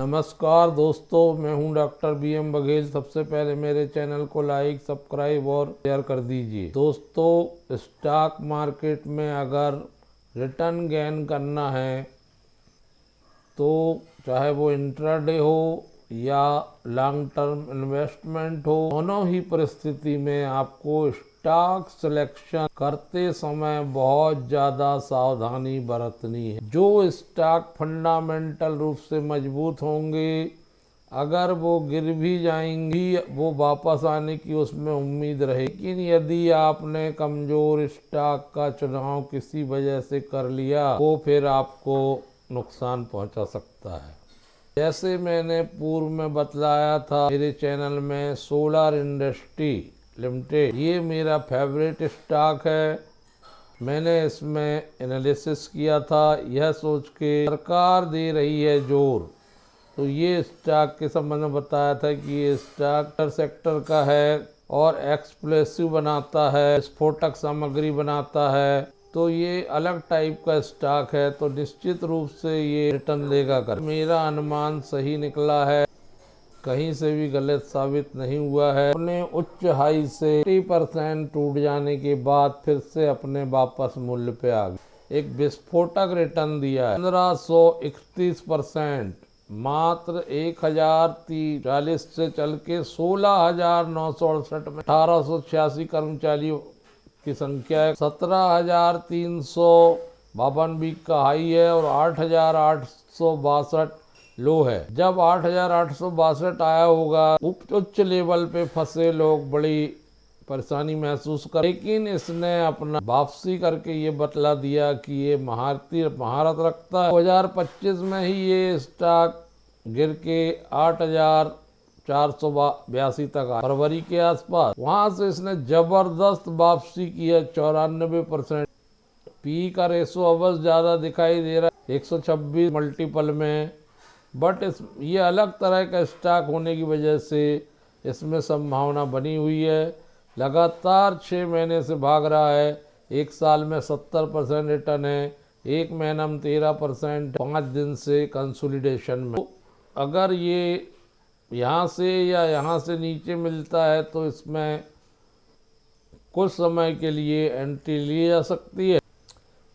नमस्कार दोस्तों, मैं हूं डॉक्टर BM बघेल। सबसे पहले मेरे चैनल को लाइक, सब्सक्राइब और शेयर कर दीजिए। दोस्तों, स्टॉक मार्केट में अगर रिटर्न गेन करना है तो चाहे वो इंट्राडे हो या लॉन्ग टर्म इन्वेस्टमेंट हो, दोनों ही परिस्थिति में आपको स्टॉक सिलेक्शन करते समय बहुत ज़्यादा सावधानी बरतनी है। जो स्टॉक फंडामेंटल रूप से मजबूत होंगे, अगर वो गिर भी जाएंगी वो वापस आने की उसमें उम्मीद रहे। लेकिन यदि आपने कमज़ोर स्टॉक का चुनाव किसी वजह से कर लिया, वो फिर आपको नुकसान पहुंचा सकता है। जैसे मैंने पूर्व में बतलाया था मेरे चैनल में, सोलर इंडस्ट्री लिमिटेड ये मेरा फेवरेट स्टॉक है। मैंने इसमें एनालिसिस किया था, यह सोच के सरकार दे रही है जोर, तो ये स्टॉक के संबंध में बताया था कि ये स्टॉक सेक्टर का है और एक्सप्लोसिव बनाता है, विस्फोटक सामग्री बनाता है, तो ये अलग टाइप का स्टॉक है, तो निश्चित रूप से ये रिटर्न देगा कर। मेरा अनुमान सही निकला है, कहीं से भी गलत साबित नहीं हुआ है। अपने उच्च हाई से 30% टूट जाने के बाद फिर से अपने वापस मूल्य पे आ गया। एक विस्फोटक रिटर्न दिया है 1531%, मात्र 1040 से चल के 16,968 में 1886 कर्मचारियों की संख्या है। 17,352 वीक का हाई है और 8,862 लो है। जब 8,862 आया होगा, उच्च लेवल पे फंसे लोग बड़ी परेशानी महसूस कर, लेकिन इसने अपना वापसी करके ये बतला दिया कि ये महारत रखता है। 2025 में ही ये स्टॉक गिर के 8,482 तक आया, फरवरी के आसपास। वहां से इसने जबरदस्त वापसी की है, 94%। पी का रेशो अवश्य ज़्यादा दिखाई दे रहा है 126 मल्टीपल में, बट ये अलग तरह का स्टॉक होने की वजह से इसमें संभावना बनी हुई है। लगातार 6 महीने से भाग रहा है, एक साल में 70% रिटर्न है, एक महीना में 13%, 5 दिन से कंसोलिडेशन में। तो अगर ये यहाँ से या यहाँ से नीचे मिलता है तो इसमें कुछ समय के लिए एंट्री ली जा सकती है।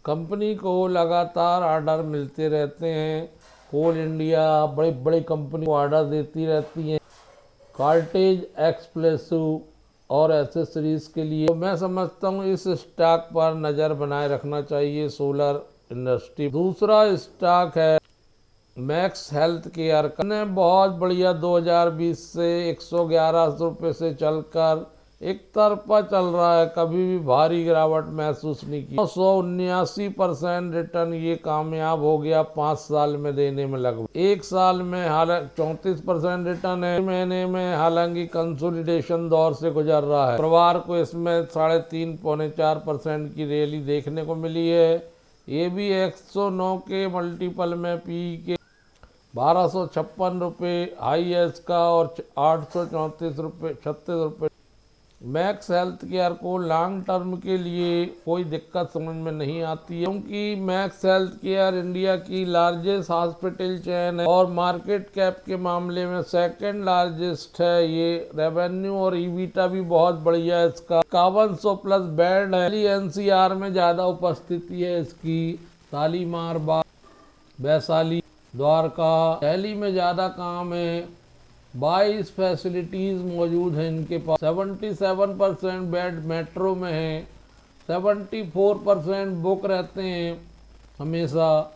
कंपनी को लगातार ऑर्डर मिलते रहते हैं। कोल इंडिया बड़ी बड़ी कंपनी को ऑर्डर देती रहती हैं, कार्टेज, एक्सप्लोसिव और एसेसरीज के लिए। तो मैं समझता हूँ इस स्टॉक पर नज़र बनाए रखना चाहिए, सोलर इंडस्ट्री। दूसरा स्टॉक है मैक्स हेल्थ केयर। ने बहुत बढ़िया 2020 से 111 रुपये से चलकर एक तरफा चल रहा है, कभी भी भारी गिरावट महसूस नहीं की। 979% रिटर्न ये कामयाब हो गया 5 साल में देने में। लगभग एक साल में हालांकि 34% रिटर्न है, महीने में हालांकि कंसोलिडेशन दौर से गुजर रहा है। परिवार को इसमें 3.5 पौने 4% की रैली देखने को मिली है। ये भी 109 के मल्टीपल में पी के 1256 रुपये हाई है इसका और 834 रुपये 36 रुपये। मैक्स हेल्थ केयर को लॉन्ग टर्म के लिए कोई दिक्कत समझ में नहीं आती है, क्योंकि मैक्स हेल्थ केयर इंडिया की लार्जेस्ट हॉस्पिटल चेन है और मार्केट कैप के मामले में सेकंड लार्जेस्ट है। ये रेवेन्यू और ईबिटा भी बहुत बढ़िया है इसका। 5100 प्लस बेड है। NCR में ज़्यादा उपस्थिति है इसकी, शालीमार बाग, वैशाली, द्वारका, दिल्ली में ज़्यादा काम है। 22 फैसिलिटीज़ मौजूद हैं इनके पास। 77% बेड मेट्रो में है, 74% बुक रहते हैं हमेशा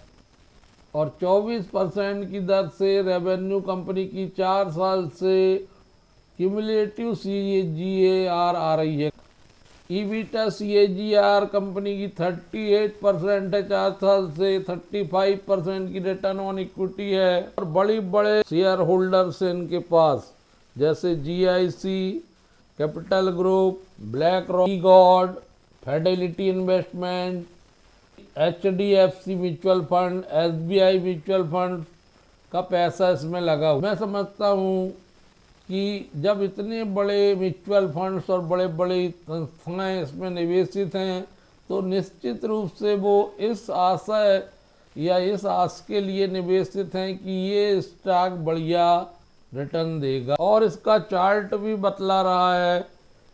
और 24% की दर से रेवेन्यू कंपनी की 4 साल से क्यूमुलेटिव CAGR आ रही है। ईबिटा CAGR कंपनी की 38% है 4 साल से, 35% की रिटर्न ऑन इक्विटी है और बड़ी बड़े शेयर होल्डर्स हैं इनके पास, जैसे GIC, capital group, black rock, God, Fidelity investment, HDFC mutual fund, SBI mutual fund का पैसा इसमें लगा हुआ। मैं समझता हूँ कि जब इतने बड़े म्यूचुअल फंड्स और बड़े बड़े संस्थाएं इसमें निवेशित हैं तो निश्चित रूप से वो इस आशय या इस आस के लिए निवेशित हैं कि ये स्टॉक बढ़िया रिटर्न देगा। और इसका चार्ट भी बतला रहा है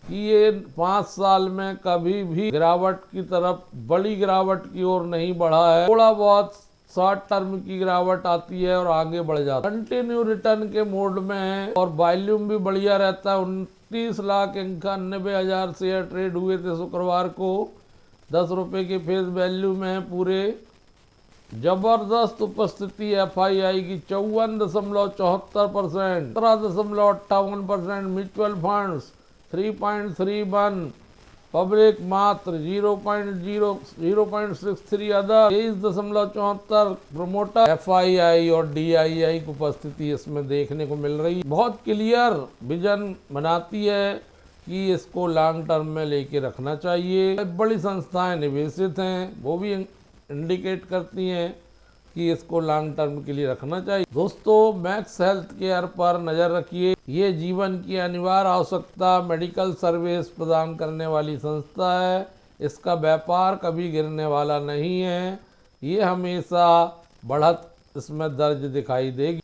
कि ये 5 साल में कभी भी गिरावट की तरफ, बड़ी गिरावट की ओर नहीं बढ़ा है। थोड़ा बहुत शॉर्ट टर्म की गिरावट आती है और आगे बढ़ जाता है। कंटिन्यू रिटर्न के मोड में है और वॉल्यूम भी बढ़िया रहता है। 29,91,000 शेयर ट्रेड हुए थे शुक्रवार को। 10 रुपए के फेस वैल्यू में पूरे। जबरदस्त उपस्थिति FII की 54.74%, 17.58%, म्यूचुअल फंड्स 3.31, पब्लिक मात्र 0.63, अदर 23.74, प्रमोटर FII और DII की उपस्थिति इसमें देखने को मिल रही है। बहुत क्लियर विजन बनाती है कि इसको लॉन्ग टर्म में लेके रखना चाहिए। बड़ी संस्थाएं निवेशित हैं, वो भी इंडिकेट करती हैं कि इसको लॉन्ग टर्म के लिए रखना चाहिए। दोस्तों, मैक्स हेल्थ केयर पर नज़र रखिए। ये जीवन की अनिवार्य आवश्यकता मेडिकल सर्विस प्रदान करने वाली संस्था है। इसका व्यापार कभी गिरने वाला नहीं है। ये हमेशा बढ़त इसमें दर्ज दिखाई देगी।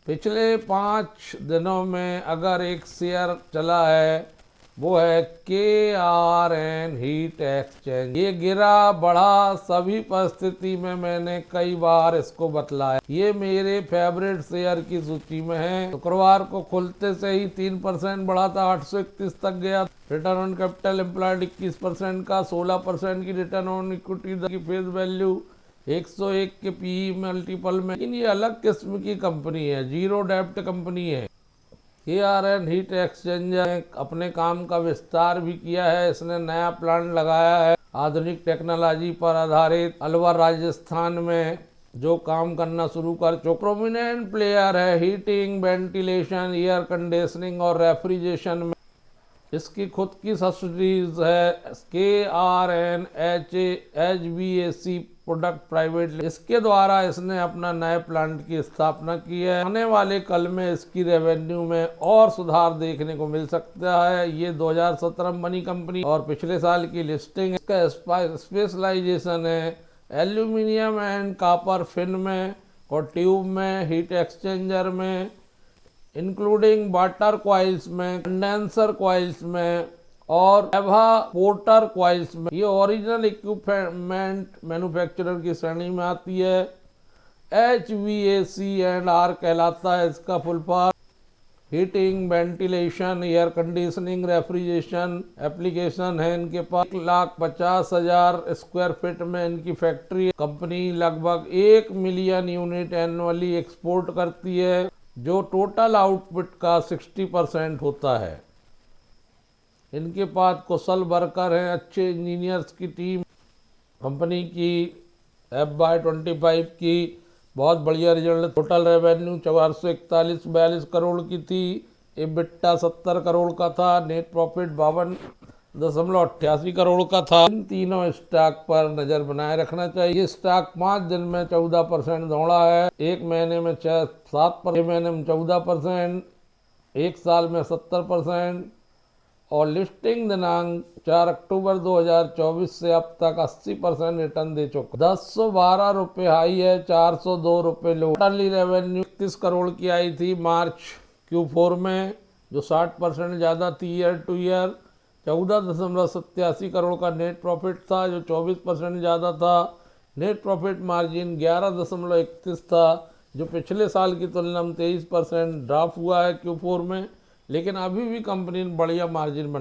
पिछले 5 दिनों में अगर एक शेयर चला है वो है KRN हीट एक्सचेंज। ये गिरा बढ़ा सभी परिस्थिति में मैंने कई बार इसको बतलाया। ये मेरे फेवरेट शेयर की सूची में है। शुक्रवार को खुलते से ही 3% बढ़ा था, 831 तक गया। रिटर्न ऑन कैपिटल एम्प्लॉयड 21% का, 16% की रिटर्न ऑन इक्विटी की फेस वैल्यू, 101 के PE मल्टीपल में। लेकिन ये अलग किस्म की कंपनी है, जीरो डेब्ट कंपनी है। KRN हीट एक्सचेंजर ने अपने काम का विस्तार भी किया है। इसने नया प्लांट लगाया है आधुनिक टेक्नोलॉजी पर आधारित अलवर राजस्थान में, जो काम करना शुरू कर चुका। प्रोमिनेंट प्लेयर है हीटिंग, वेंटिलेशन, एयर कंडीशनिंग और रेफ्रिजरेशन में। इसकी खुद की सब्सिडीज है KRN HVAC प्रोडक्ट प्राइवेट। इसके द्वारा इसने अपना नए प्लांट की स्थापना की है। आने वाले कल में इसकी रेवेन्यू में और सुधार देखने को मिल सकता है। ये 2017 में बनी कंपनी और पिछले साल की लिस्टिंग। इसका स्पेशलाइजेशन है एल्यूमिनियम एंड कॉपर फिन में और ट्यूब में, हीट एक्सचेंजर में, इंक्लूडिंग वाटर कॉइल्स में, कंडेंसर कॉइल्स में और पोर्टर कॉइल्स में। ये ओरिजिनल इक्विपमेंट मैन्युफैक्चरर की श्रेणी में आती है। HVAC&R कहलाता है इसका full form. Heating, ventilation, air conditioning, refrigeration application है इनके पास। 1,50,000 स्क्वायर फीट में इनकी फैक्ट्री है। कंपनी लगभग 1 मिलियन यूनिट एनुअली एक्सपोर्ट करती है, जो टोटल आउटपुट का 60% होता है। इनके पास कुशल वर्कर हैं, अच्छे इंजीनियर्स की टीम। कंपनी की FY25 की बहुत बढ़िया रिजल्ट। टोटल रेवेन्यू 441.42 करोड़ की थी। EBITDA 70 करोड़ का था। नेट प्रॉफिट 52.88 करोड़ का था। इन तीनों स्टॉक पर नजर बनाए रखना चाहिए। ये स्टॉक 5 दिन में 14% दौड़ा है, 1 महीने में 7%, महीने में 14%, 1 साल में 70% और लिस्टिंग दिनांक 4 अक्टूबर 2024 से अब तक 80% रिटर्न दे चुका। 1012 रुपये हाई है, 402 रुपये लो। टोटली रेवेन्यू 31 करोड़ की आई थी मार्च Q4 में, जो 60% ज़्यादा थी ईयर टू ईयर। 14.87 करोड़ का नेट प्रॉफिट था, जो 24% ज़्यादा था। नेट प्रॉफिट मार्जिन 11.31 था, जो पिछले साल की तुलना में 23% ड्रॉप हुआ है Q4 में। लेकिन अभी भी कंपनी ने बढ़िया मार्जिन बनाया।